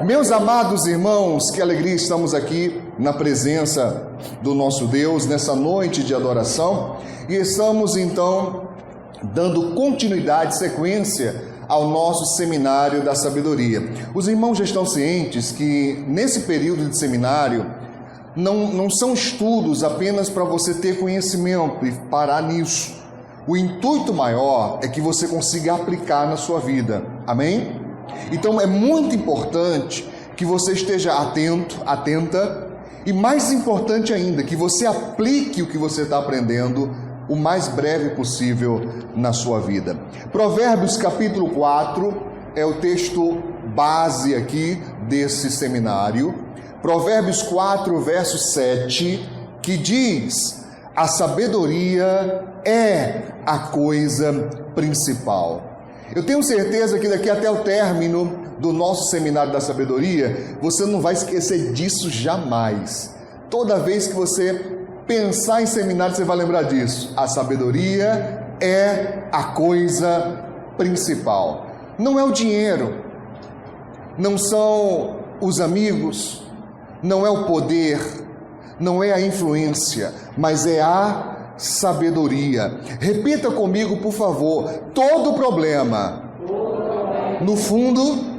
Meus amados irmãos, que alegria estamos aqui na presença do nosso Deus nessa noite de adoração e estamos então dando continuidade, sequência ao nosso seminário da sabedoria. Os irmãos já estão cientes que nesse período de seminário não são estudos apenas para você ter conhecimento e parar nisso. O intuito maior é que você consiga aplicar na sua vida. Amém? Então é muito importante que você esteja atento, atenta, e mais importante ainda, que você aplique o que você está aprendendo o mais breve possível na sua vida. Provérbios capítulo 4 é o texto base aqui desse seminário. Provérbios 4, verso 7, que diz: a sabedoria é a coisa principal. Eu tenho certeza que daqui até o término do nosso seminário da sabedoria, você não vai esquecer disso jamais. Toda vez que você pensar em seminário, você vai lembrar disso. A sabedoria é a coisa principal. Não é o dinheiro, não são os amigos, não é o poder, não é a influência, mas é a sabedoria. Repita comigo, por favor. Todo problema, no fundo,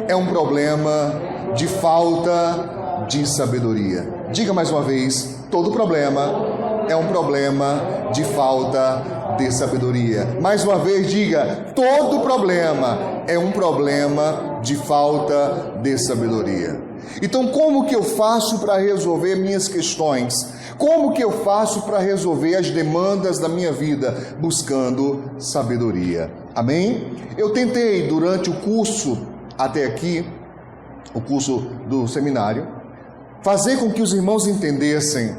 é um problema de falta de sabedoria. Diga mais uma vez: todo problema é um problema de falta de sabedoria. Mais uma vez, diga: todo problema é um problema de falta de sabedoria. Então, como que eu faço para resolver minhas questões? Como que eu faço para resolver as demandas da minha vida? Buscando sabedoria. Amém? Eu tentei durante o curso até aqui, o curso do seminário, fazer com que os irmãos entendessem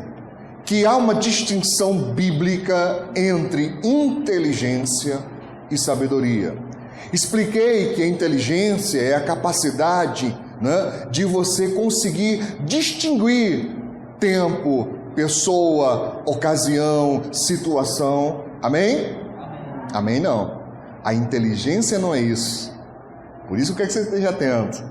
que há uma distinção bíblica entre inteligência e sabedoria. Expliquei que a inteligência é a capacidade, de você conseguir distinguir tempo, pessoa, ocasião, situação. Amém? Amém não. A inteligência não é isso. Por isso eu quero que você esteja atento.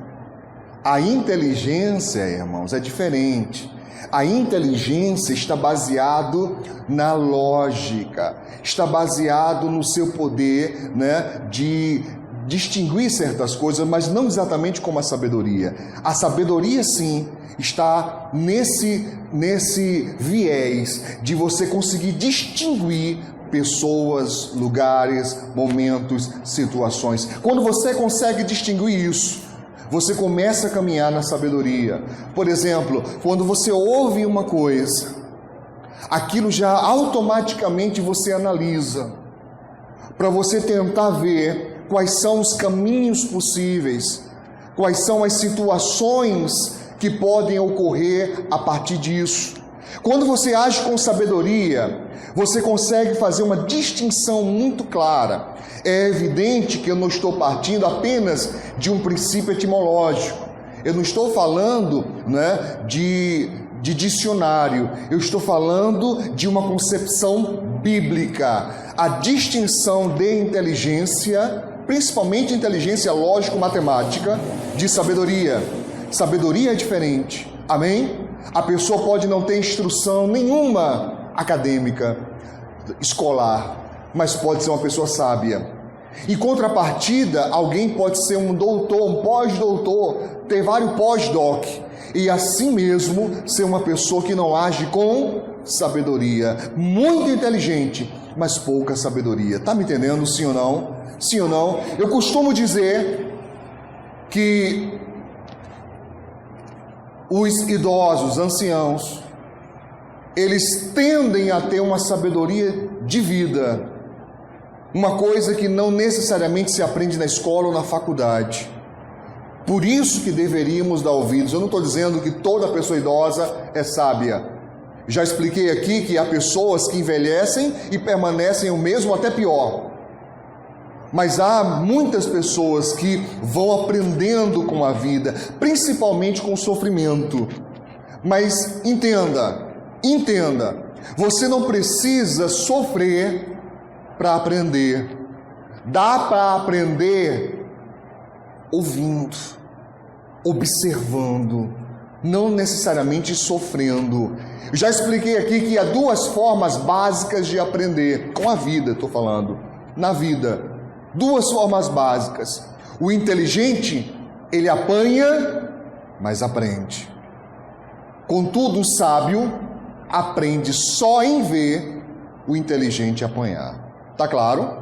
A inteligência, irmãos, é diferente. A inteligência está baseado na lógica, está baseado no seu poder, de distinguir certas coisas, mas não exatamente como a sabedoria. A sabedoria, sim, está nesse viés de você conseguir distinguir pessoas, lugares, momentos, situações. Quando você consegue distinguir isso, você começa a caminhar na sabedoria. Por exemplo, quando você ouve uma coisa, aquilo já automaticamente você analisa, para você tentar ver quais são os caminhos possíveis, quais são as situações que podem ocorrer a partir disso. Quando você age com sabedoria, você consegue fazer uma distinção muito clara. É evidente que eu não estou partindo apenas de um princípio etimológico. Eu não estou falando, de dicionário. Eu estou falando de uma concepção bíblica. A distinção de inteligência, principalmente inteligência lógico-matemática, de sabedoria. Sabedoria é diferente. Amém? A pessoa pode não ter instrução nenhuma acadêmica, escolar, mas pode ser uma pessoa sábia. Em contrapartida, alguém pode ser um doutor, um pós-doutor, ter vários pós-doc, e assim mesmo ser uma pessoa que não age com sabedoria. Muito inteligente, mas pouca sabedoria. Está me entendendo, sim ou não? Sim ou não? Eu costumo dizer que os idosos, anciãos, eles tendem a ter uma sabedoria de vida, uma coisa que não necessariamente se aprende na escola ou na faculdade. Por isso que deveríamos dar ouvidos. Eu não estou dizendo que toda pessoa idosa é sábia. Já expliquei aqui que há pessoas que envelhecem e permanecem o mesmo, até pior. Mas há muitas pessoas que vão aprendendo com a vida, principalmente com o sofrimento. Mas entenda, você não precisa sofrer para aprender. Dá para aprender ouvindo. observando, não necessariamente sofrendo. Eu já expliquei aqui que há duas formas básicas de aprender, com a vida estou falando, na vida, duas formas básicas. O inteligente, ele apanha, mas aprende. Contudo, o sábio aprende só em ver o inteligente apanhar. Tá claro?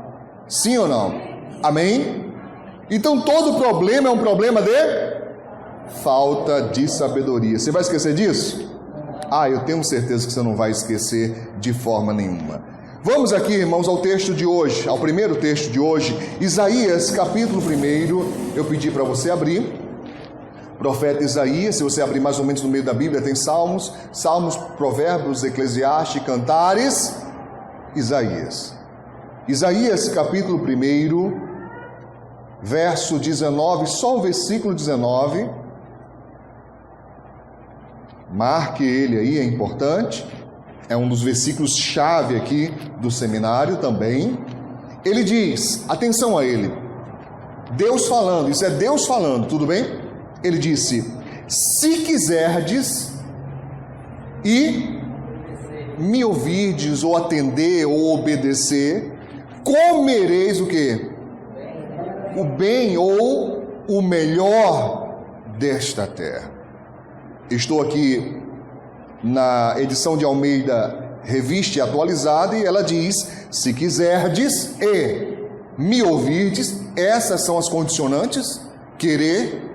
Sim ou não? Amém? Então todo problema é um problema de falta de sabedoria. Você vai esquecer disso? Eu tenho certeza que você não vai esquecer de forma nenhuma. Vamos aqui, irmãos, ao texto de hoje, ao primeiro texto de hoje, Isaías, capítulo 1. Eu pedi para você abrir. Profeta Isaías, se você abrir mais ou menos no meio da Bíblia, tem Salmos, Provérbios, Eclesiastes, Cantares, Isaías. Isaías, capítulo 1, verso 19, só o versículo 19. Marque ele aí, é importante. É um dos versículos chave aqui do seminário também. Ele diz, atenção a ele, Deus falando, isso é Deus falando, tudo bem? Ele disse, se quiserdes e me ouvirdes, ou atender, ou obedecer, comereis o quê? O bem ou o melhor desta terra. Estou aqui na edição de Almeida, Revista e Atualizada, e ela diz, se quiserdes e me ouvirdes, essas são as condicionantes, querer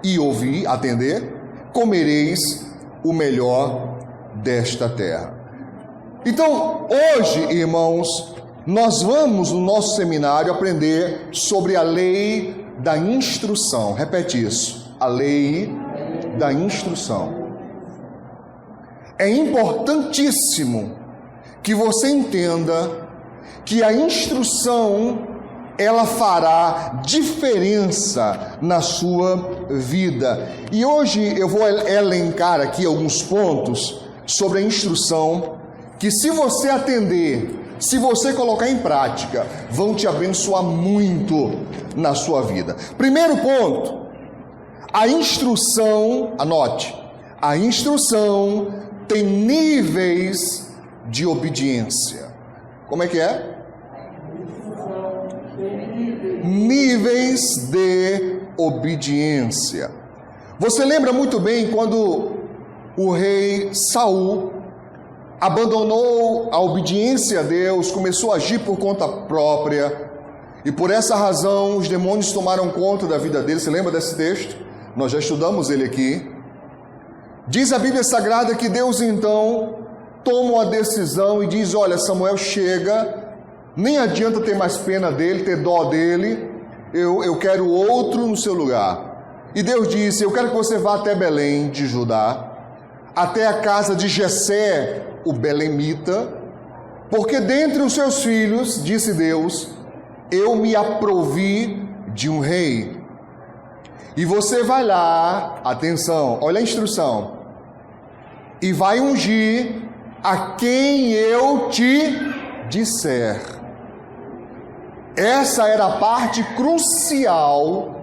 e ouvir, atender, comereis o melhor desta terra. Então, hoje, irmãos, nós vamos no nosso seminário aprender sobre a lei da instrução. Repete isso, a lei da instrução. É importantíssimo que você entenda que a instrução, ela fará diferença na sua vida. E hoje eu vou elencar aqui alguns pontos sobre a instrução que, se você atender, se você colocar em prática, vão te abençoar muito na sua vida. Primeiro ponto, a instrução, anote, a instrução tem níveis de obediência. Como é que é? Níveis de obediência. Você lembra muito bem quando o rei Saul abandonou a obediência a Deus, começou a agir por conta própria, e por essa razão os demônios tomaram conta da vida dele. Você lembra desse texto? Nós já estudamos ele aqui. Diz a Bíblia Sagrada que Deus então toma uma decisão e diz, olha, Samuel, chega, nem adianta ter mais pena dele, ter dó dele, eu quero outro no seu lugar. E Deus disse, eu quero que você vá até Belém de Judá, até a casa de Jessé, o belemita, porque dentre os seus filhos, disse Deus, eu me aprovi de um rei. E você vai lá, atenção, olha a instrução, e vai ungir a quem eu te disser. Essa era a parte crucial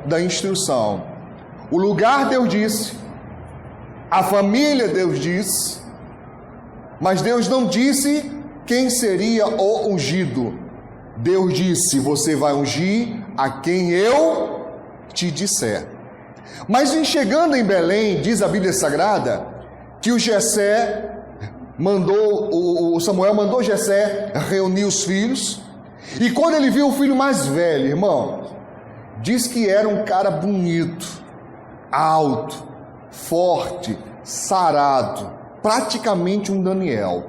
da instrução. O lugar Deus disse, a família Deus disse, mas Deus não disse quem seria o ungido. Deus disse, você vai ungir a quem eu te disser. Mas em chegando em Belém, diz a Bíblia Sagrada, que o Samuel mandou Jessé reunir os filhos, e quando ele viu o filho mais velho, irmão, diz que era um cara bonito, alto, forte, sarado, praticamente um Daniel.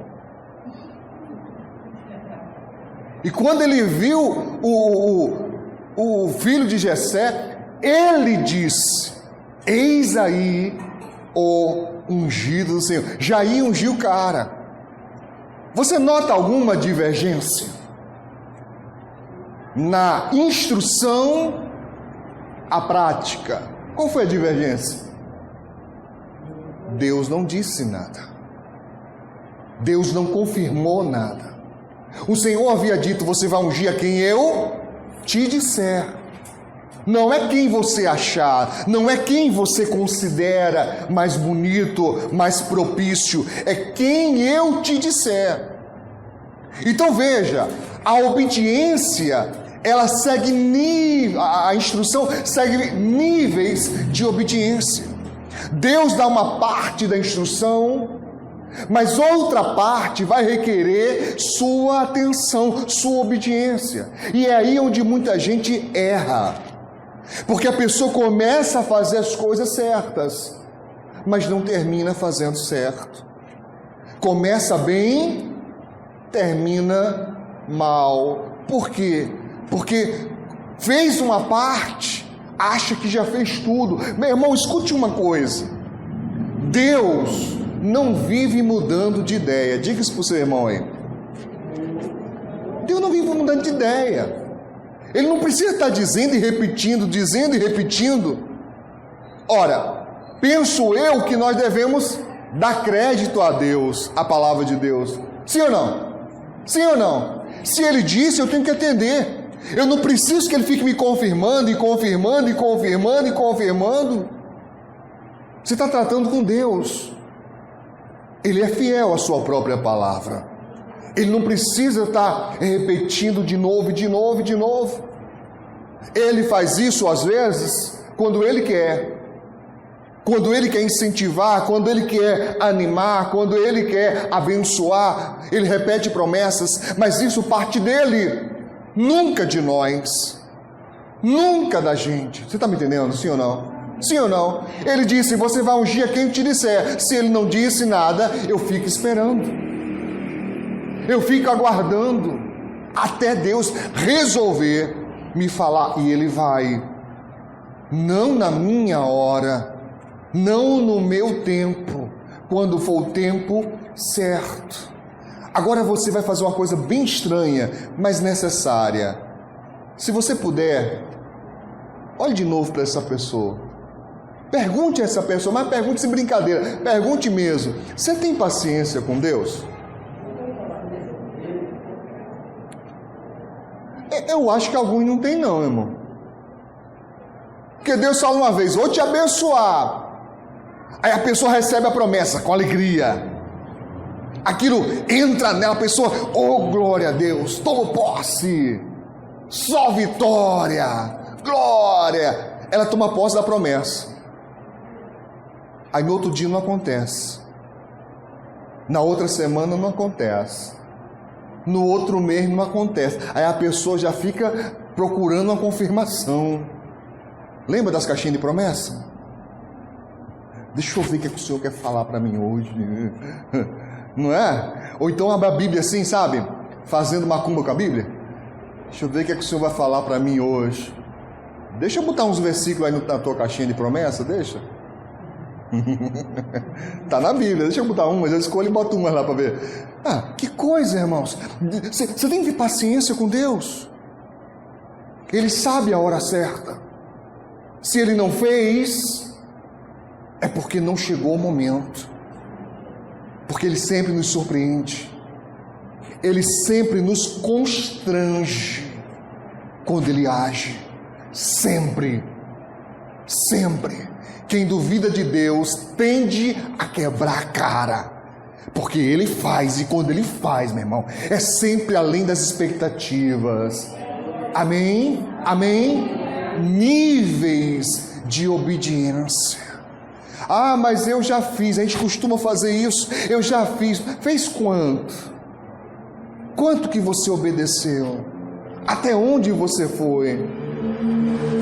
E quando ele viu o filho de Jessé, ele disse, eis aí o ungido do Senhor. Já ia ungir o cara. Você nota alguma divergência na instrução à prática? Qual foi a divergência? Deus não disse nada. Deus não confirmou nada. O Senhor havia dito, você vai ungir a quem eu te disser. não é quem você achar, não é quem você considera mais bonito, mais propício, é quem eu te disser. Então veja, a obediência, ela segue a instrução segue níveis de obediência. Deus dá uma parte da instrução, mas outra parte vai requerer sua atenção, sua obediência. E é aí onde muita gente erra, porque a pessoa começa a fazer as coisas certas, mas não termina fazendo certo. Começa bem, termina mal. Por quê? Porque fez uma parte, acha que já fez tudo. Meu irmão, escute uma coisa: Deus não vive mudando de ideia. Diga isso para o seu irmão aí. Deus não vive mudando de ideia. Ele não precisa estar dizendo e repetindo, dizendo e repetindo. Ora, penso eu que nós devemos dar crédito a Deus, a palavra de Deus. Sim ou não? Sim ou não? Se Ele disse, eu tenho que atender. Eu não preciso que Ele fique me confirmando e confirmando e confirmando e confirmando. Você está tratando com Deus. Ele é fiel à sua própria palavra. Ele não precisa estar repetindo de novo, de novo, de novo. Ele faz isso às vezes quando Ele quer. Quando Ele quer incentivar, quando Ele quer animar, quando Ele quer abençoar. Ele repete promessas, mas isso parte dEle, nunca de nós, nunca da gente. Você está me entendendo, sim ou não? Sim ou não? Ele disse, você vai ungir quem te disser. Se Ele não disse nada, eu fico esperando, eu fico aguardando até Deus resolver me falar. E Ele vai, não na minha hora, não no meu tempo, quando for o tempo certo. Agora você vai fazer uma coisa bem estranha, mas necessária. Se você puder, olhe de novo para essa pessoa. Pergunte a essa pessoa, mas pergunte sem brincadeira. Pergunte mesmo. Você tem paciência com Deus? Eu acho que alguns não tem não, irmão. Porque Deus fala uma vez, vou te abençoar. Aí a pessoa recebe a promessa com alegria. Aquilo entra nela, a pessoa, oh glória a Deus, tomo posse, só vitória, glória. Ela toma posse da promessa. Aí no outro dia não acontece. Na outra semana não acontece. No outro mês não acontece. Aí a pessoa já fica procurando uma confirmação. Lembra das caixinhas de promessa? Deixa eu ver o que o Senhor quer falar para mim hoje. Não é? Ou então abre a Bíblia assim, sabe? Fazendo macumba com a Bíblia. Deixa eu ver o que o Senhor vai falar para mim hoje. Deixa eu botar uns versículos aí na tua caixinha de promessa, deixa. Tá na Bíblia, deixa eu botar umas, eu escolho e boto umas lá para ver. Ah, que coisa, irmãos. Você tem que ter paciência com Deus. Ele sabe a hora certa. Se Ele não fez, é porque não chegou o momento. Porque Ele sempre nos surpreende. Ele sempre nos constrange quando Ele age. Sempre. Sempre. Quem duvida de Deus tende a quebrar a cara. Porque Ele faz, e quando Ele faz, meu irmão, é sempre além das expectativas. Amém? Amém? Níveis de obediência. Ah, mas eu já fiz, a gente costuma fazer isso, eu já fiz. Fez quanto? Quanto que você obedeceu? Até onde você foi?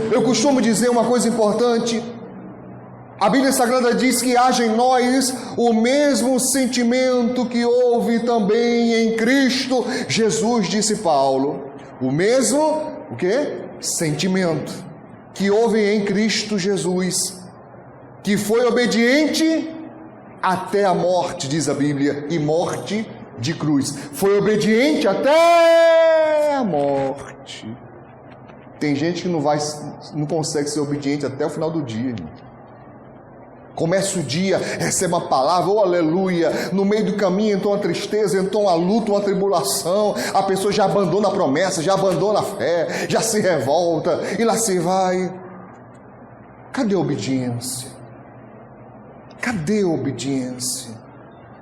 Eu costumo dizer uma coisa importante. A Bíblia Sagrada diz que haja em nós o mesmo sentimento que houve também em Cristo Jesus, disse Paulo. O mesmo, o quê? Sentimento que houve em Cristo Jesus, que foi obediente até a morte, diz a Bíblia, e morte de cruz. Foi obediente até a morte. Tem gente que não consegue ser obediente até o final do dia, irmão. Começa o dia, recebe uma palavra, oh aleluia, no meio do caminho então a tristeza, então a luta, uma tribulação, a pessoa já abandona a promessa, já abandona a fé, já se revolta, e lá se vai. Cadê a obediência? Cadê a obediência?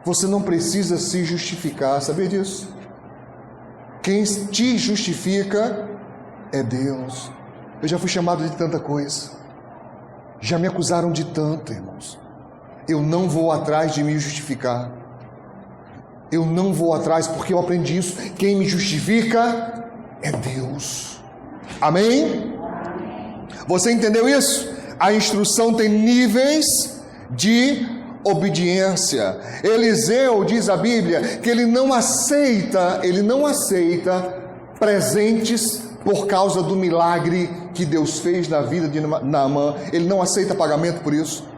Você não precisa se justificar, sabia disso? Quem te justifica é Deus. Eu já fui chamado de tanta coisa. Já me acusaram de tanto, irmãos. Eu não vou atrás de me justificar. Eu não vou atrás, porque eu aprendi isso. Quem me justifica é Deus. Amém? Você entendeu isso? A instrução tem níveis de obediência. Eliseu, diz a Bíblia, que ele não aceita presentes por causa do milagre que Deus fez na vida de Naamã. Ele não aceita pagamento por isso.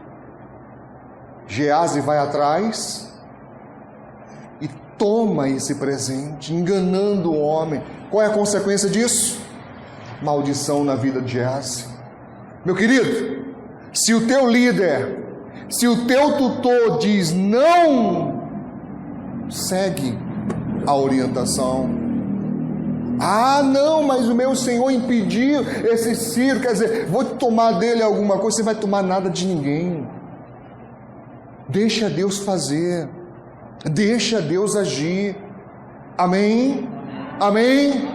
Geazi vai atrás e toma esse presente, enganando o homem. Qual é a consequência disso? Maldição na vida de Geazi. Meu querido, se o teu líder, se o teu tutor diz não, segue a orientação. Ah, não, mas o meu Senhor impediu esse Ciro, quer dizer, vou tomar dele alguma coisa. Você vai tomar nada de ninguém. Deixa Deus fazer, deixa Deus agir. Amém? Amém?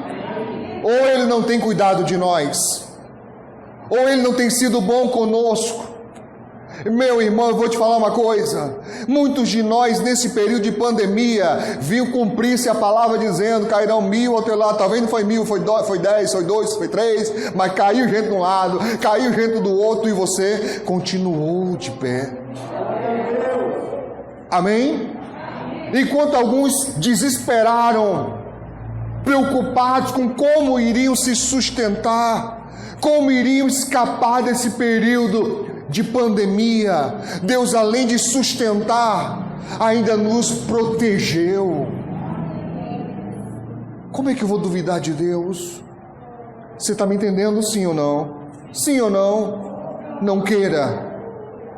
Ou Ele não tem cuidado de nós, ou Ele não tem sido bom conosco. Meu irmão, eu vou te falar uma coisa. Muitos de nós nesse período de pandemia viu cumprir-se a palavra dizendo: cairão 1000 ao teu lado. Talvez não foi 1000, foi 10, foi 2, foi 3, mas caiu gente de um lado, caiu gente do outro, e você continuou de pé. Amém? Enquanto alguns desesperaram, preocupados com como iriam se sustentar, como iriam escapar desse período de pandemia, Deus, além de sustentar, ainda nos protegeu. Como é que eu vou duvidar de Deus? Você está me entendendo, sim ou não? Sim ou não? Não queira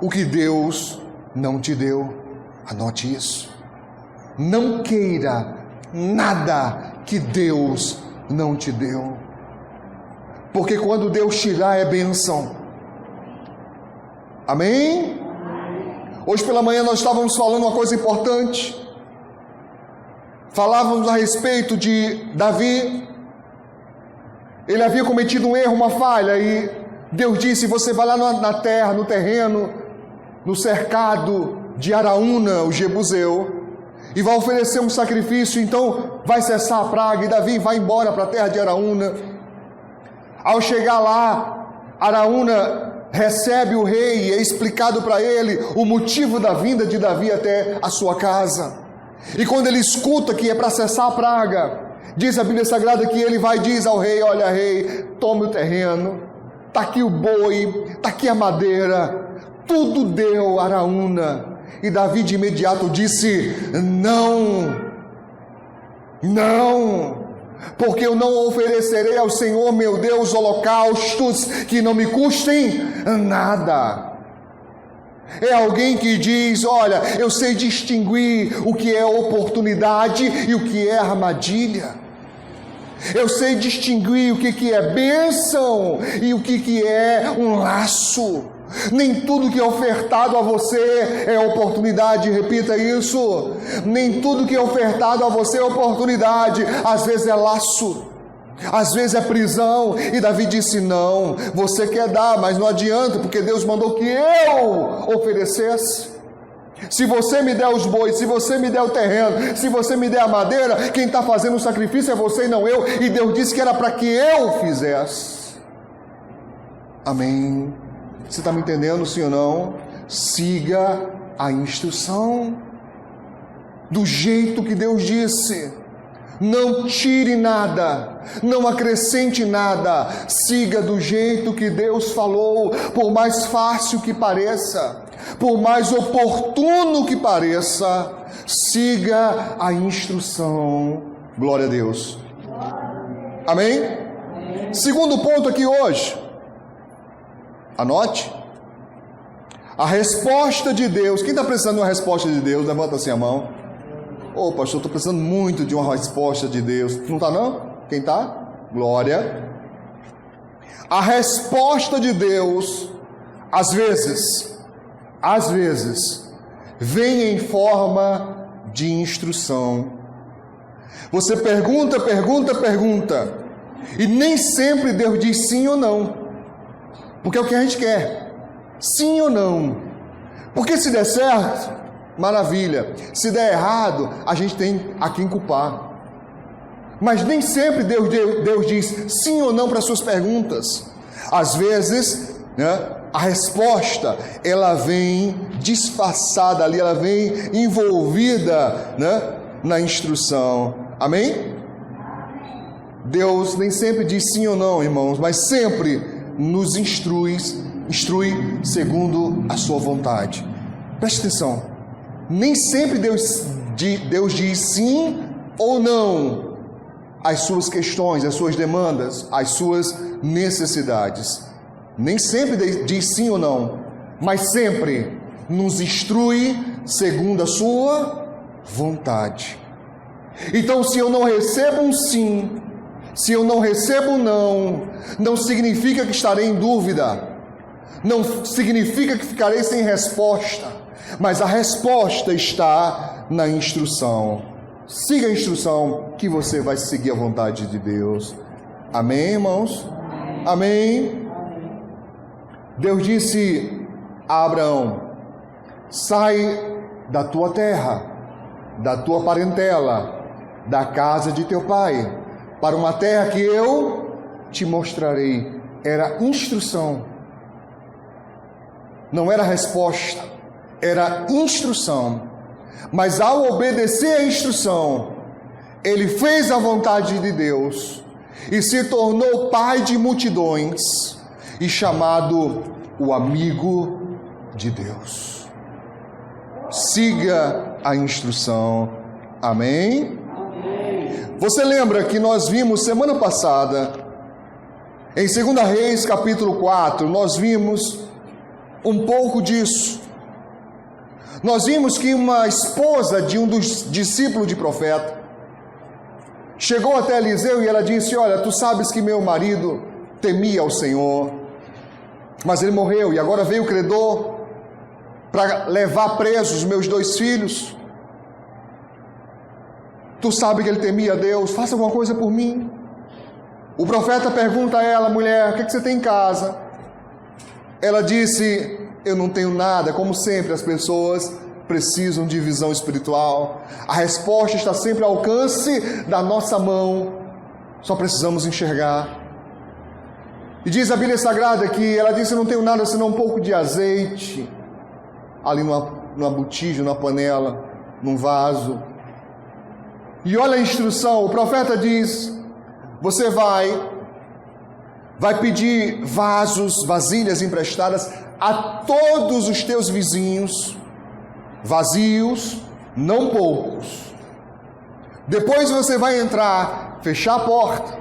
o que Deus não te deu. Anote isso. Não queira nada que Deus não te deu. Porque quando Deus te dá é bênção. Amém? Hoje pela manhã nós estávamos falando uma coisa importante. Falávamos a respeito de Davi. Ele havia cometido um erro, uma falha, e Deus disse: você vai lá na terra, no terreno, no cercado de Araúna, o Jebuseu, e vai oferecer um sacrifício, então vai cessar a praga. E Davi vai embora para a terra de Araúna. Ao chegar lá, Araúna recebe o rei e é explicado para ele o motivo da vinda de Davi até a sua casa. E quando ele escuta que é para cessar a praga, diz a Bíblia Sagrada que ele vai e diz ao rei: olha, rei, tome o terreno, está aqui o boi, está aqui a madeira, tudo deu Araúna. E Davi de imediato disse: não, porque eu não oferecerei ao Senhor meu Deus holocaustos que não me custem nada. É alguém que diz: olha, eu sei distinguir o que é oportunidade e o que é armadilha. Eu sei distinguir o que é bênção e o que é um laço. Nem tudo que é ofertado a você é oportunidade, repita isso. Nem tudo que é ofertado a você é oportunidade. Às vezes é laço, às vezes é prisão. E Davi disse: não, você quer dar, mas não adianta, porque Deus mandou que eu oferecesse. Se você me der os bois, se você me der o terreno, se você me der a madeira, quem está fazendo o sacrifício é você e não eu. E Deus disse que era para que eu fizesse. Amém? Você está me entendendo, sim ou não? Siga a instrução do jeito que Deus disse. Não tire nada, não acrescente nada. Siga do jeito que Deus falou, por mais fácil que pareça, por mais oportuno que pareça. Siga a instrução. Glória a Deus. Amém? Segundo ponto aqui hoje. Anote. A resposta de Deus. Quem está precisando de uma resposta de Deus? Levanta assim a mão. Ô, pastor, estou precisando muito de uma resposta de Deus. Não está não? Quem está? Glória. A resposta de Deus, às vezes, vem em forma de instrução. Você pergunta, e nem sempre Deus diz sim ou não, porque é o que a gente quer, sim ou não, porque se der certo, maravilha, se der errado, a gente tem a quem culpar. Mas nem sempre Deus diz sim ou não para as suas perguntas. Às vezes, a resposta, ela vem disfarçada ali, ela vem envolvida, na instrução. Amém? Deus nem sempre diz sim ou não, irmãos, mas sempre nos instrui segundo a sua vontade. Preste atenção. Nem sempre Deus diz sim ou não às suas questões, às suas demandas, às suas necessidades. Nem sempre diz sim ou não, mas sempre nos instrui segundo a sua vontade. Então, se eu não recebo um sim, se eu não recebo um não significa que estarei em dúvida, não significa que ficarei sem resposta, mas a resposta está na instrução. Siga a instrução que você vai seguir a vontade de Deus. Amém, irmãos? Amém? Deus disse a Abraão: sai da tua terra, da tua parentela, da casa de teu pai, para uma terra que eu te mostrarei. Era instrução, não era resposta, era instrução. Mas ao obedecer a instrução, ele fez a vontade de Deus e se tornou pai de multidões e chamado o amigo de Deus. Siga a instrução. Amém? Você lembra que nós vimos semana passada, em 2 Reis capítulo 4, nós vimos um pouco disso. Nós vimos que uma esposa de um dos discípulos de profeta chegou até Eliseu e ela disse: olha, tu sabes que meu marido temia ao Senhor, mas ele morreu e agora veio o credor para levar presos os meus 2 filhos. Tu sabe que ele temia a Deus, faça alguma coisa por mim. O profeta pergunta a ela: mulher, o que você tem em casa? Ela disse: eu não tenho nada. Como sempre, as pessoas precisam de visão espiritual. A resposta está sempre ao alcance da nossa mão, só precisamos enxergar. E diz a Bíblia Sagrada que ela disse: eu não tenho nada senão um pouco de azeite, ali numa botija, numa panela, num vaso. E olha a instrução, o profeta diz: você vai pedir vasilhas emprestadas a todos os teus vizinhos, vazios, não poucos. Depois você vai entrar, fechar a porta,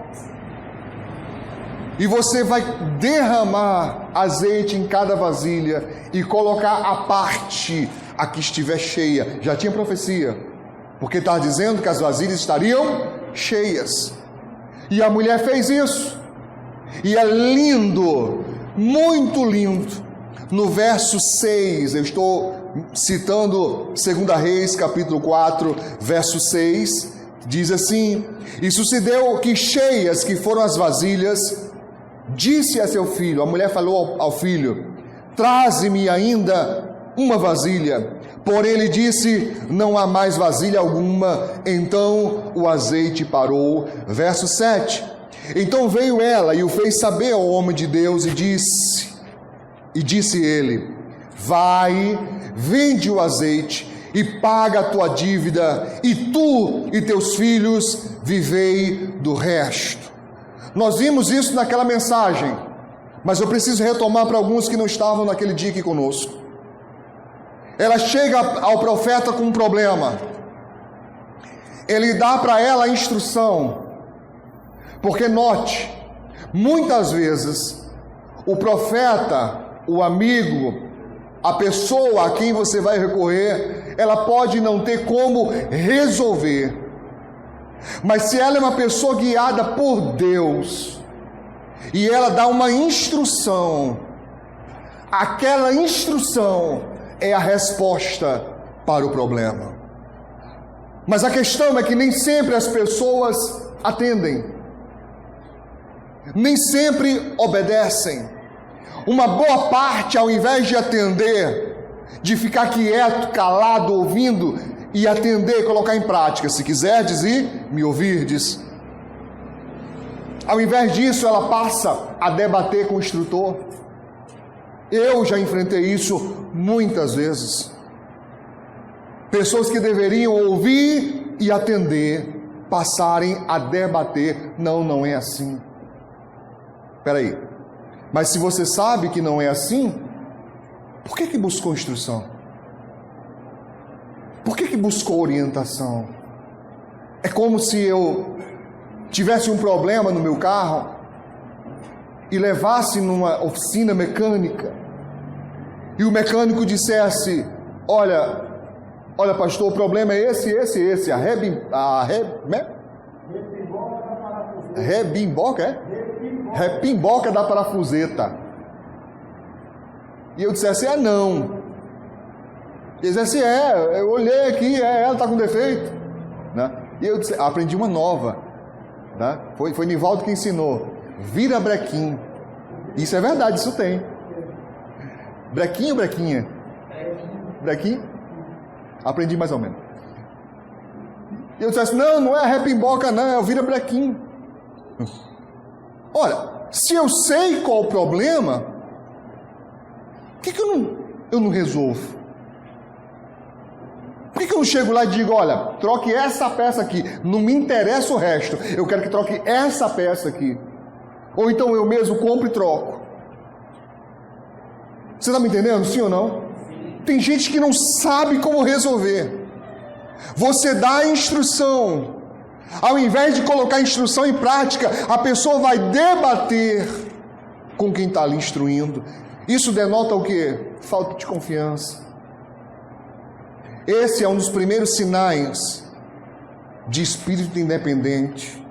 e você vai derramar azeite em cada vasilha e colocar a parte a que estiver cheia. Já tinha profecia, porque está dizendo que as vasilhas estariam cheias. E a mulher fez isso. E é lindo, muito lindo. No verso 6, eu estou citando 2 Reis, capítulo 4, verso 6, diz assim: e sucedeu que cheias que foram as vasilhas, disse a seu filho, a mulher falou ao filho: traze-me ainda uma vasilha. Porém ele disse: não há mais vasilha alguma. Então o azeite parou. Verso 7, então veio ela e o fez saber ao homem de Deus e disse ele: vai, vende o azeite e paga a tua dívida, e tu e teus filhos vivei do resto. Nós vimos isso naquela mensagem, mas eu preciso retomar para alguns que não estavam naquele dia aqui conosco. Ela chega ao profeta com um problema, ele dá para ela a instrução, porque note, muitas vezes o profeta, o amigo, a pessoa a quem você vai recorrer, ela pode não ter como resolver. Mas se ela é uma pessoa guiada por Deus, e ela dá uma instrução, aquela instrução é a resposta para o problema. Mas a questão é que nem sempre as pessoas atendem, nem sempre obedecem. Uma boa parte, ao invés de atender, de ficar quieto, calado, ouvindo, e atender, colocar em prática. Se quiserdes ir, me ouvirdes. Ao invés disso, ela passa a debater com o instrutor. Eu já enfrentei isso muitas vezes. Pessoas que deveriam ouvir e atender, passarem a debater. Não é assim. Espera aí. Mas se você sabe que não é assim, por que buscou instrução? Por que buscou orientação? É como se eu tivesse um problema no meu carro e levasse numa oficina mecânica e o mecânico dissesse: olha pastor, o problema é esse, a repimboca da parafuseta. E eu dissesse: não. Ele dissesse: eu olhei aqui, ela está com defeito, né? E eu disse, aprendi uma nova, né? Foi Nivaldo que ensinou: vira brequim. Isso é verdade, isso tem. Brequim ou brequinha? Brequim? Aprendi mais ou menos. E eu disse: não é a repimboca, não, é o vira brequim. Ora, se eu sei qual o problema, por que eu não resolvo? Por que eu não chego lá e digo: olha, troque essa peça aqui, não me interessa o resto, eu quero que troque essa peça aqui. Ou então eu mesmo compro e troco. Você está me entendendo, sim ou não? Sim. Tem gente que não sabe como resolver. Você dá a instrução, ao invés de colocar a instrução em prática, a pessoa vai debater com quem está ali instruindo. Isso denota o quê? Falta de confiança. Esse é um dos primeiros sinais de espírito independente,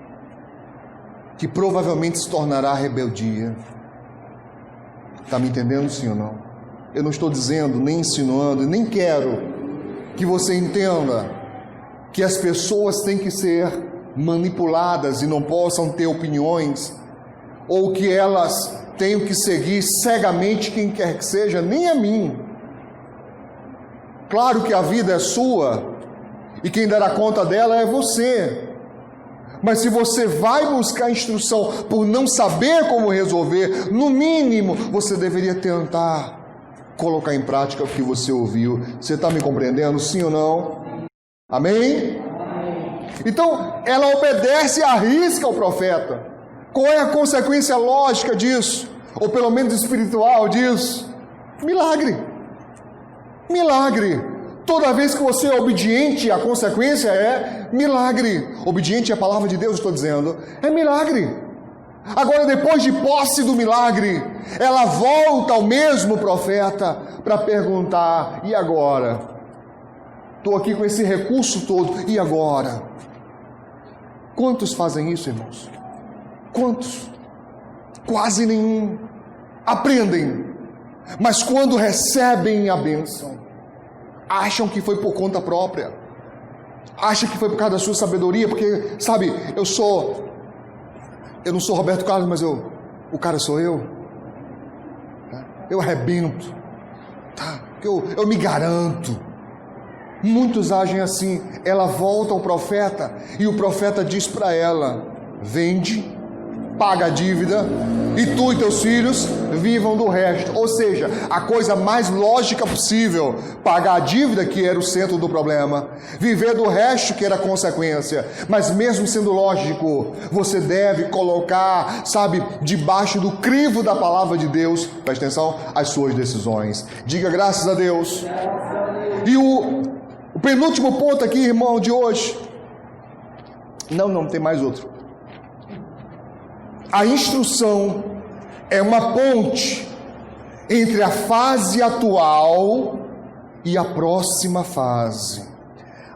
que provavelmente se tornará rebeldia. Está me entendendo, sim ou não? Eu não estou dizendo, nem insinuando, nem quero que você entenda que as pessoas têm que ser manipuladas e não possam ter opiniões, ou que elas tenham que seguir cegamente quem quer que seja, nem a mim. Claro que a vida é sua e quem dará conta dela é você. Mas se você vai buscar instrução por não saber como resolver, no mínimo você deveria tentar colocar em prática o que você ouviu. Você está me compreendendo, sim ou não? Amém? Então, ela obedece e arrisca ao profeta. Qual é a consequência lógica disso? Ou pelo menos espiritual disso? Milagre. Milagre. Toda vez que você é obediente, a consequência é milagre. Obediente à palavra de Deus, estou dizendo, é milagre. Agora, depois de posse do milagre, ela volta ao mesmo profeta para perguntar: e agora? Estou aqui com esse recurso todo, e agora? Quantos fazem isso, irmãos? Quantos? Quase nenhum. Aprendem, mas quando recebem a bênção, acham que foi por conta própria, acham que foi por causa da sua sabedoria, porque, sabe, eu não sou Roberto Carlos, mas o cara sou eu, tá? Eu arrebento, tá? Eu me garanto. Muitos agem assim. Ela volta ao profeta e o profeta diz para ela: vende, paga a dívida e tu e teus filhos vivam do resto. Ou seja, a coisa mais lógica possível: pagar a dívida, que era o centro do problema, viver do resto, que era a consequência. Mas mesmo sendo lógico, você deve colocar, sabe, debaixo do crivo da palavra de Deus, presta atenção, as suas decisões. Diga graças a Deus. E o penúltimo ponto aqui, irmão, de hoje. Não tem mais outro. A instrução é uma ponte entre a fase atual e a próxima fase.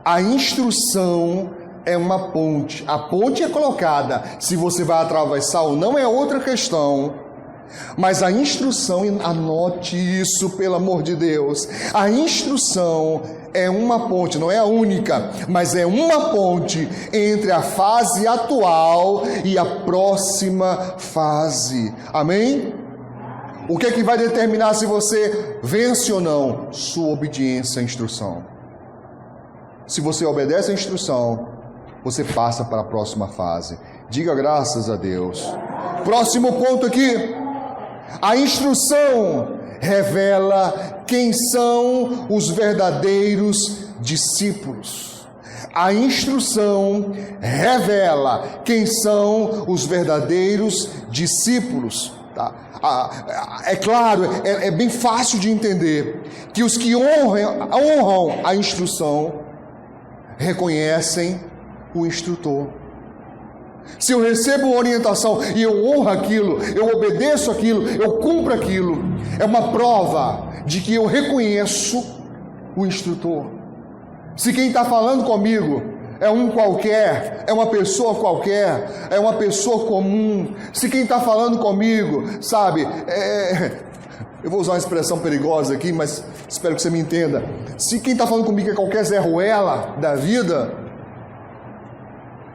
A instrução é uma ponte. A ponte é colocada. Se você vai atravessar ou não é outra questão. Mas a instrução, anote isso, pelo amor de Deus. A instrução é uma ponte, não é a única, mas é uma ponte entre a fase atual e a próxima fase. Amém? O que é que vai determinar se você vence ou não? Sua obediência à instrução. Se você obedece à instrução, você passa para a próxima fase. Diga graças a Deus. Próximo ponto aqui. A instrução revela quem são os verdadeiros discípulos. A instrução revela quem são os verdadeiros discípulos. Tá? É claro, é bem fácil de entender que os que honram a instrução reconhecem o instrutor. Se eu recebo orientação e eu honro aquilo, eu obedeço aquilo, eu cumpro aquilo, é uma prova de que eu reconheço o instrutor. Se quem está falando comigo é um qualquer, é uma pessoa qualquer, é uma pessoa comum, se quem está falando comigo, sabe, eu vou usar uma expressão perigosa aqui, mas espero que você me entenda. Se quem está falando comigo é qualquer Zé Ruela da vida,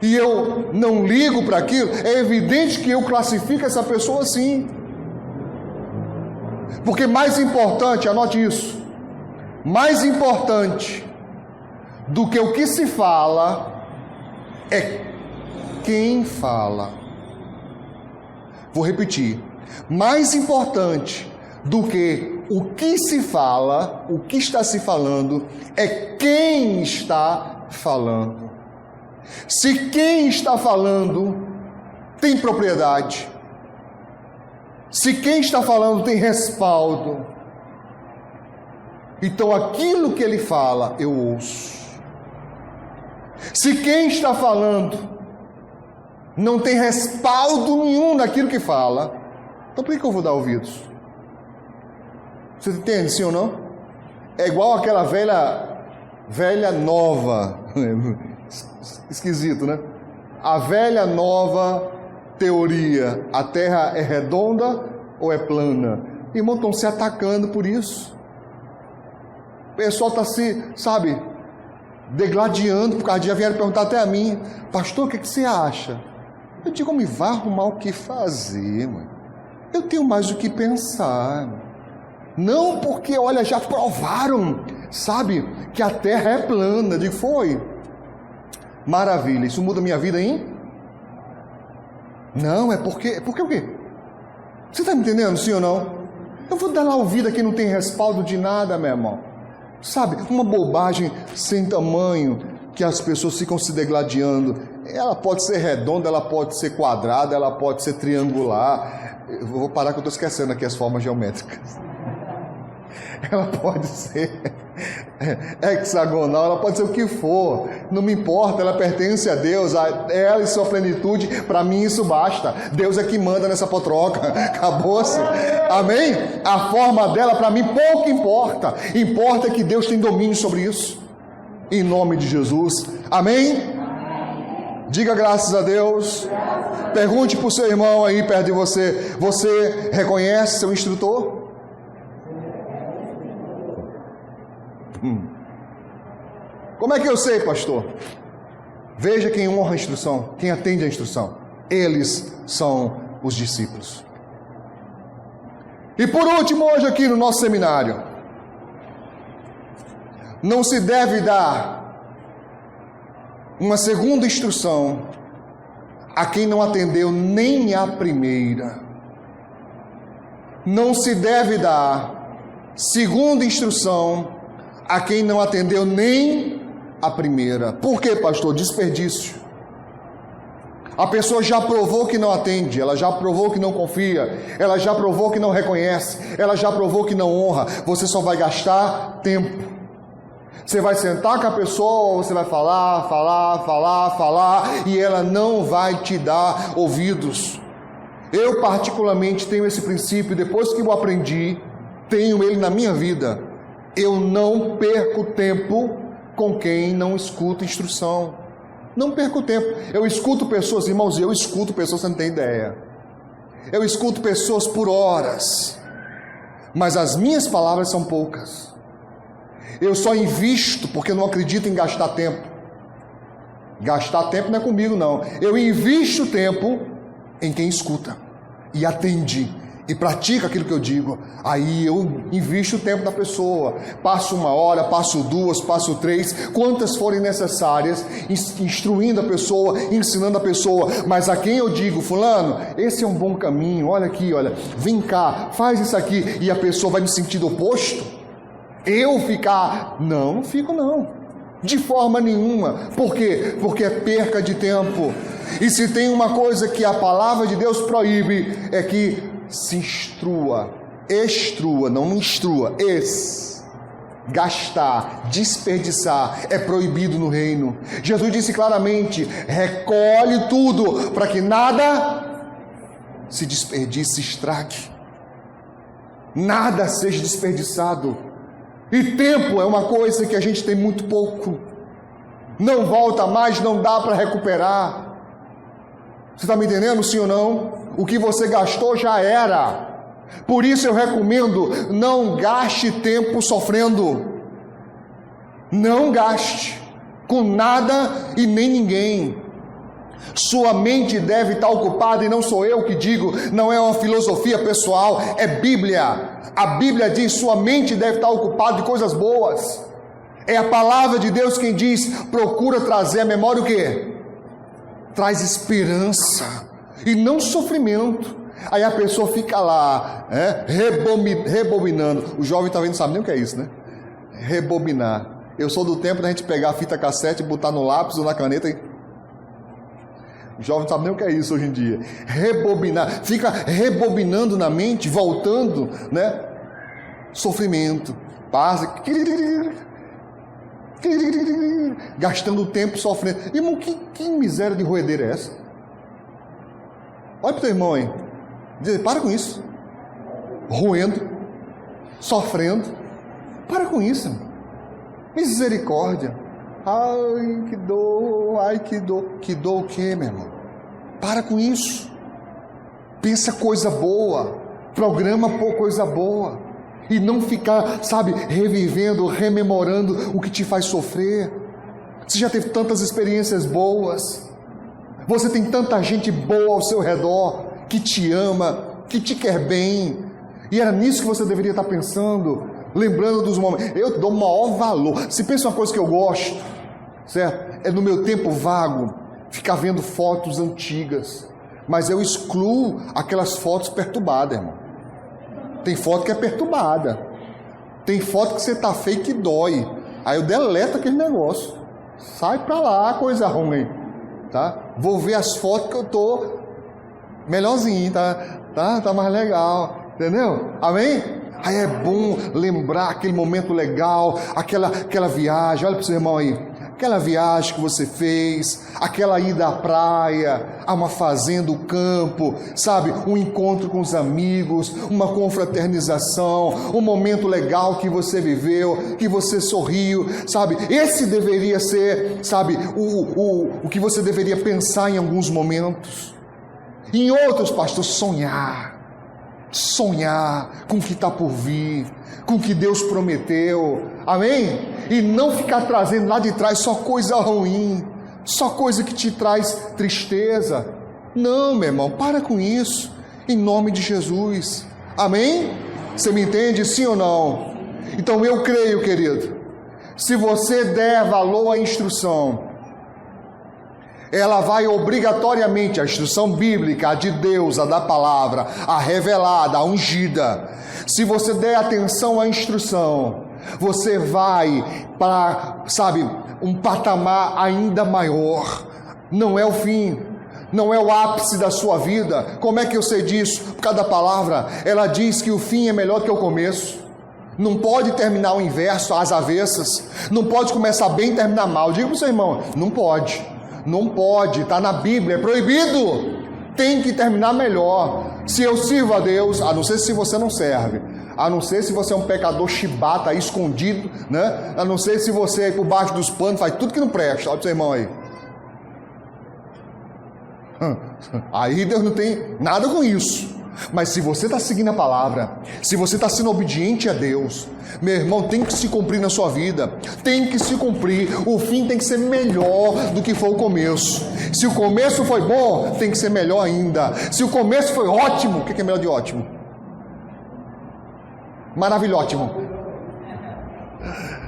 e eu não ligo para aquilo, é evidente que eu classifico essa pessoa assim. Porque mais importante, anote isso, mais importante do que o que se fala é quem fala. Vou repetir, mais importante do que o que se fala, o que está se falando, é quem está falando. Se quem está falando tem propriedade, se quem está falando tem respaldo, então aquilo que ele fala eu ouço. Se quem está falando não tem respaldo nenhum naquilo que fala, então por que eu vou dar ouvidos? Você entende, sim ou não? É igual aquela velha nova, esquisito, né? A velha nova teoria, a terra é redonda ou é plana? Irmão, estão se atacando por isso. O pessoal está se, sabe, degladiando por causa disso. Vieram perguntar até a mim: pastor, o que você acha? Eu digo: me vá arrumar o que fazer, mano. Eu tenho mais o que pensar. Não porque, olha, já provaram, sabe, que a terra é plana. Eu digo: foi. Maravilha, isso muda a minha vida, hein? Não, é porque o quê? Você está me entendendo, sim ou não? Eu vou dar lá ouvido a quem não tem respaldo de nada, meu irmão. Sabe, uma bobagem sem tamanho que as pessoas ficam se degladiando. Ela pode ser redonda, ela pode ser quadrada, ela pode ser triangular. Eu vou parar que eu estou esquecendo aqui as formas geométricas. Ela pode ser hexagonal, ela pode ser o que for, não me importa, ela pertence a Deus, a ela e sua plenitude, para mim isso basta. Deus é que manda nessa potroca, acabou-se, amém? A forma dela para mim pouco importa, importa que Deus tem domínio sobre isso, em nome de Jesus, amém? Diga graças a Deus. Pergunte para o seu irmão aí perto de você: você reconhece seu instrutor? Como é que eu sei, pastor? Veja quem honra a instrução, quem atende a instrução. Eles são os discípulos. E por último, hoje aqui no nosso seminário, não se deve dar uma segunda instrução a quem não atendeu nem a primeira. Não se deve dar segunda instrução a quem não atendeu nem a primeira. Por quê, pastor? Desperdício. A pessoa já provou que não atende, ela já provou que não confia, ela já provou que não reconhece, ela já provou que não honra. Você só vai gastar tempo. Você vai sentar com a pessoa, você vai falar, e ela não vai te dar ouvidos. Eu particularmente tenho esse princípio, depois que eu aprendi, tenho ele na minha vida. Eu não perco tempo com quem não escuta instrução. Não perco tempo. Eu escuto pessoas, irmãos, eu escuto pessoas, você não tem ideia. Eu escuto pessoas por horas, mas as minhas palavras são poucas. Eu só invisto porque eu não acredito em gastar tempo. Gastar tempo não é comigo, não. Eu invisto tempo em quem escuta e atende e pratica aquilo que eu digo. Aí eu invisto o tempo da pessoa. Passo 1 hora, passo 2, passo 3, quantas forem necessárias, instruindo a pessoa, ensinando a pessoa. Mas a quem eu digo, fulano, esse é um bom caminho, olha aqui, olha, vem cá, faz isso aqui, e a pessoa vai no sentido oposto, eu ficar, não fico não, de forma nenhuma. Por quê? Porque é perca de tempo. E se tem uma coisa que a palavra de Deus proíbe, é que se instrua, não instrua, gastar, desperdiçar, é proibido no reino. Jesus disse claramente, recolhe tudo, para que nada se desperdice, se estrague, nada seja desperdiçado. E tempo é uma coisa que a gente tem muito pouco, não volta mais, não dá para recuperar. Você está me entendendo, sim ou não? O que você gastou já era. Por isso eu recomendo, não gaste tempo sofrendo. Não gaste com nada e nem ninguém. Sua mente deve estar ocupada, e não sou eu que digo, não é uma filosofia pessoal, é Bíblia. A Bíblia diz, sua mente deve estar ocupada de coisas boas. É a palavra de Deus quem diz, procura trazer à memória o quê? Traz esperança e não sofrimento. Aí a pessoa fica lá, rebobinando. O jovem talvez não sabe nem o que é isso, né? Rebobinar. Eu sou do tempo da gente pegar a fita cassete, botar no lápis ou na caneta e... O jovem não sabe nem o que é isso hoje em dia. Rebobinar, fica rebobinando na mente, voltando, né? Sofrimento, passa, gastando tempo sofrendo. Irmão, que miséria de roedeira é essa? Olha para o teu irmão aí, diz, para com isso, roendo, sofrendo, para com isso, irmão. Misericórdia. Ai, que dor, que dor o quê, meu irmão? Para com isso, pensa coisa boa, programa por coisa boa, e não ficar, sabe, revivendo, rememorando o que te faz sofrer. Você já teve tantas experiências boas, você tem tanta gente boa ao seu redor, que te ama, que te quer bem, e era nisso que você deveria estar pensando, lembrando dos momentos. Eu dou maior valor, se pensa uma coisa que eu gosto, certo? É no meu tempo vago, ficar vendo fotos antigas, mas eu excluo aquelas fotos perturbadas, irmão. Tem foto que é perturbada, tem foto que você tá feio que dói, aí eu deleto aquele negócio, sai pra lá, coisa ruim, tá? Vou ver as fotos que eu tô melhorzinho, tá mais legal, entendeu? Amém? Aí é bom lembrar aquele momento legal, aquela viagem, olha para o seu irmão aí, aquela viagem que você fez, aquela ida à praia, a uma fazenda, o campo, sabe, um encontro com os amigos, uma confraternização, um momento legal que você viveu, que você sorriu, sabe, esse deveria ser, sabe, o que você deveria pensar em alguns momentos. Em outros, pastor, sonhar com o que está por vir, com o que Deus prometeu, amém? E não ficar trazendo lá de trás só coisa ruim, só coisa que te traz tristeza. Não, meu irmão, para com isso, em nome de Jesus, amém? Você me entende, sim ou não? Então eu creio, querido, se você der valor à instrução, ela vai obrigatoriamente, a instrução bíblica, a de Deus, a da palavra, a revelada, a ungida. Se você der atenção à instrução, você vai para, sabe, um patamar ainda maior. Não é o fim, não é o ápice da sua vida. Como é que eu sei disso? Por causa da palavra. Ela diz que o fim é melhor que o começo. Não pode terminar o inverso, às avessas. Não pode começar bem e terminar mal. Diga para o seu irmão, não pode. Não pode, está na Bíblia, é proibido. Tem que terminar melhor. Se eu sirvo a Deus, a não ser se você não serve, A não ser se você é um pecador chibata aí, escondido, né? A não ser se você aí por baixo dos panos faz tudo que não presta. Olha o seu irmão aí. Aí Deus não tem nada com isso. Mas se você está seguindo a palavra, se você está sendo obediente a Deus, meu irmão, tem que se cumprir na sua vida. Tem que se cumprir. O fim tem que ser melhor do que foi o começo. Se o começo foi bom, tem que ser melhor ainda. Se o começo foi ótimo, o que é melhor de ótimo? Maravilhótimo.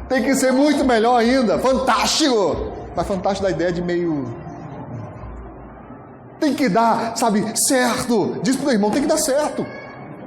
Tem que ser muito melhor ainda. Fantástico. Mas fantástico da ideia de meio... Tem que dar, sabe, certo. Diz pro meu irmão, tem que dar certo.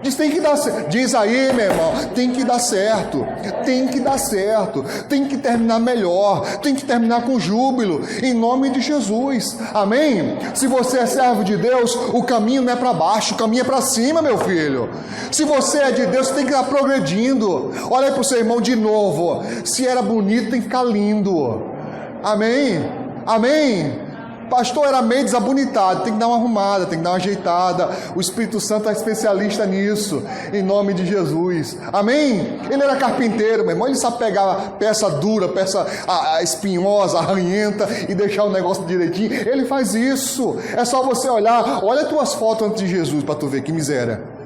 Diz, tem que dar certo. Diz aí, meu irmão, tem que dar certo. Tem que dar certo. Tem que terminar melhor. Tem que terminar com júbilo. Em nome de Jesus. Amém? Se você é servo de Deus, o caminho não é para baixo, o caminho é para cima, meu filho. Se você é de Deus, você tem que estar progredindo. Olha aí pro seu irmão de novo. Se era bonito, tem que ficar lindo. Amém? Amém? Pastor, era meio desabonitado, tem que dar uma arrumada, tem que dar uma ajeitada. O Espírito Santo é especialista nisso, em nome de Jesus. Amém? Ele era carpinteiro, meu irmão, ele sabe pegar peça dura, peça espinhosa, arranhenta e deixar o negócio direitinho. Ele faz isso. É só você olhar, olha as tuas fotos antes de Jesus para tu ver que miséria.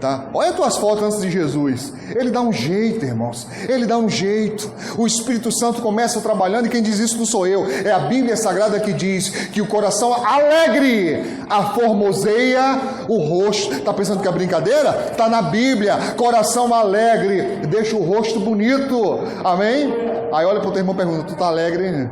Tá? Olha as tuas fotos antes de Jesus. Ele dá um jeito, irmãos. Ele dá um jeito. O Espírito Santo começa trabalhando, e quem diz isso não sou eu, é a Bíblia Sagrada que diz que o coração alegre aformoseia o rosto. Está pensando que é brincadeira? Está na Bíblia. Coração alegre deixa o rosto bonito. Amém? Aí olha para o teu irmão e pergunta, tu está alegre?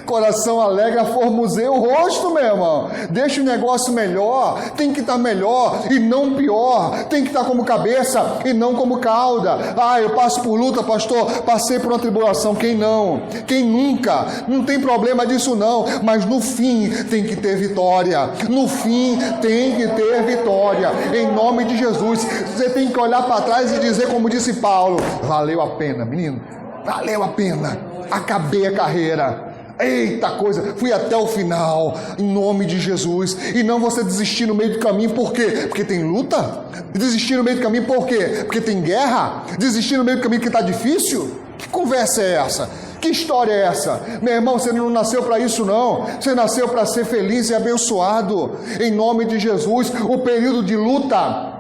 Coração alegre aformoseia o rosto, meu irmão. Deixa o negócio melhor. Tem que estar melhor e não pior. Tem que estar como cabeça e não como cauda. Eu passo por luta, pastor. Passei por uma tribulação. Quem não? Quem nunca? Não tem problema disso não. Mas no fim tem que ter vitória. No fim tem que ter vitória. Em nome de Jesus. Você tem que olhar para trás e dizer como disse Paulo, valeu a pena, menino. Valeu a pena. Acabei a carreira. Eita coisa, fui até o final, em nome de Jesus. E não você desistir no meio do caminho, por quê? Porque tem luta? Desistir no meio do caminho, por quê? Porque tem guerra? Desistir no meio do caminho que está difícil? Que conversa é essa? Que história é essa? Meu irmão, você não nasceu para isso não. Você nasceu para ser feliz e abençoado. Em nome de Jesus, o período de luta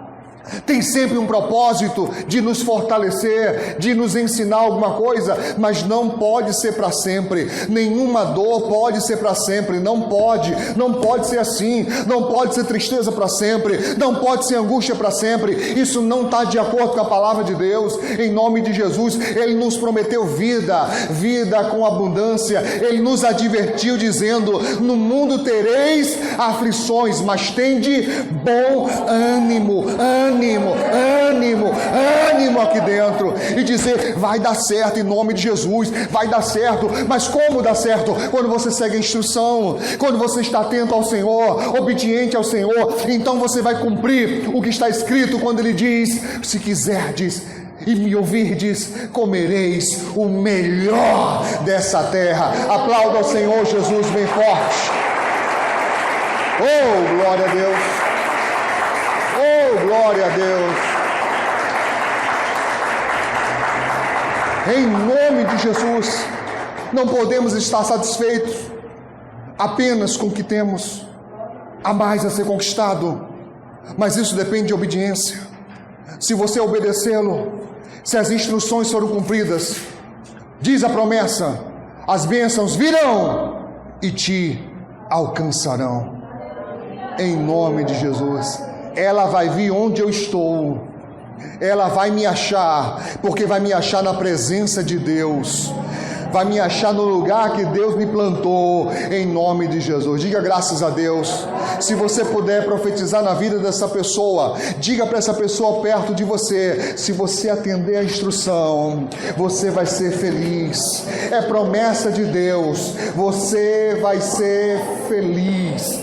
tem sempre um propósito de nos fortalecer, de nos ensinar alguma coisa, mas não pode ser para sempre. Nenhuma dor pode ser para sempre. Não pode ser assim. Não pode ser tristeza para sempre. Não pode ser angústia para sempre. Isso não está de acordo com a palavra de Deus. Em nome de Jesus, Ele nos prometeu vida com abundância. Ele nos advertiu dizendo, no mundo tereis aflições, mas tende bom ânimo aqui dentro, e dizer, vai dar certo em nome de Jesus, vai dar certo. Mas como dá certo? Quando você segue a instrução, quando você está atento ao Senhor, obediente ao Senhor, então você vai cumprir o que está escrito quando Ele diz, se quiserdes e me ouvirdes, comereis o melhor dessa terra. Aplauda ao Senhor Jesus bem forte. Oh, glória a Deus. Oh, glória a Deus. Em nome de Jesus, não podemos estar satisfeitos apenas com o que temos. Há mais a ser conquistado, mas isso depende de obediência. Se você obedecê-lo, se as instruções foram cumpridas, diz a promessa, as bênçãos virão e te alcançarão. Em nome de Jesus. Ela vai vir onde eu estou. Ela vai me achar, porque vai me achar na presença de Deus. Vai me achar no lugar que Deus me plantou, em nome de Jesus. Diga graças a Deus. Se você puder profetizar na vida dessa pessoa, diga para essa pessoa perto de você, se você atender a instrução, você vai ser feliz. É promessa de Deus, você vai ser feliz.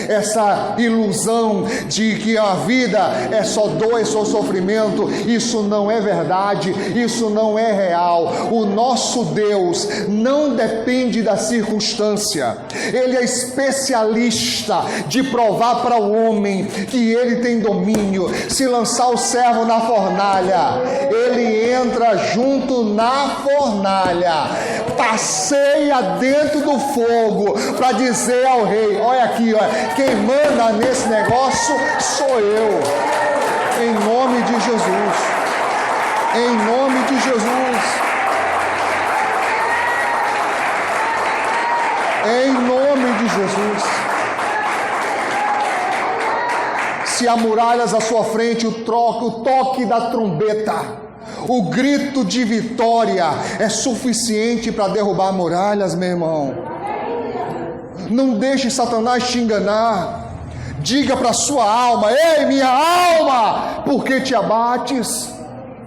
Essa ilusão de que a vida é só dor, é só sofrimento, isso não é verdade, isso não é real. O nosso Deus não depende da circunstância. Ele é especialista de provar para o homem que ele tem domínio. Se lançar o servo na fornalha, ele entra junto na fornalha, passeia dentro do fogo para dizer ao rei: olha aqui, olha, quem manda nesse negócio sou eu. Em nome de Jesus. Em nome de Jesus. Em nome de Jesus. Se há muralhas à sua frente, o toque da trombeta, o grito de vitória é suficiente para derrubar muralhas, meu irmão. Não deixe Satanás te enganar. Diga para sua alma: ei, minha alma, por que te abates?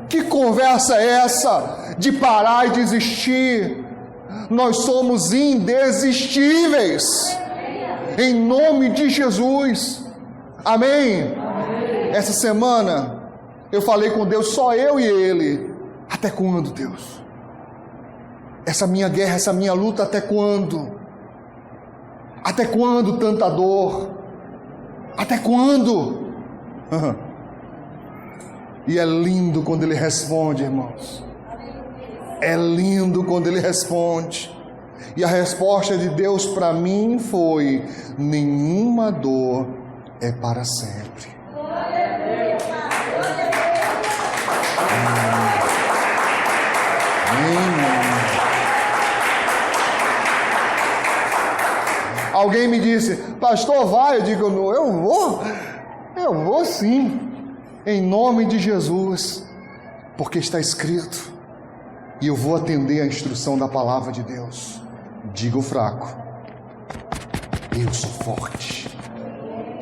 Que conversa é essa de parar e desistir? Nós somos indesistíveis, em nome de Jesus. Amém? Essa semana eu falei com Deus, só eu e Ele. Até quando, Deus? Essa minha guerra, essa minha luta, até quando? Até quando tanta dor? Até quando? E é lindo quando Ele responde, irmãos. É lindo quando Ele responde. E a resposta de Deus para mim foi: nenhuma dor é para sempre. Alguém me disse: pastor, vai? Eu digo: eu vou sim, em nome de Jesus, porque está escrito, e eu vou atender a instrução da palavra de Deus. Diga o fraco: eu sou forte.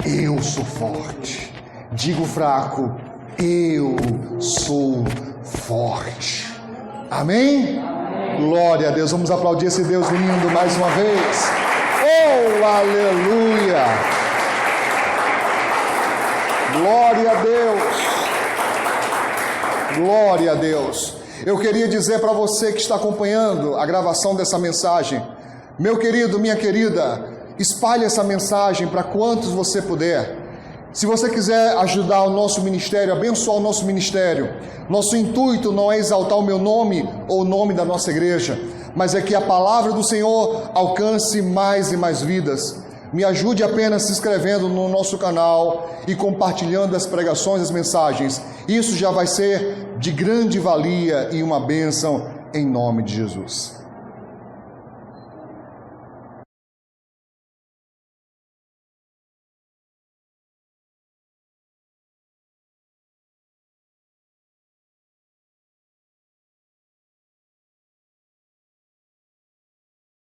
Eu sou forte. Diga o fraco: eu sou forte. Amém? Glória a Deus. Vamos aplaudir esse Deus lindo mais uma vez. Oh, aleluia! Glória a Deus! Glória a Deus! Eu queria dizer para você que está acompanhando a gravação dessa mensagem, meu querido, minha querida, espalhe essa mensagem para quantos você puder. Se você quiser ajudar o nosso ministério, abençoar o nosso ministério, nosso intuito não é exaltar o meu nome ou o nome da nossa igreja, mas é que a palavra do Senhor alcance mais e mais vidas. Me ajude apenas se inscrevendo no nosso canal e compartilhando as pregações, as mensagens. Isso já vai ser de grande valia e uma bênção em nome de Jesus.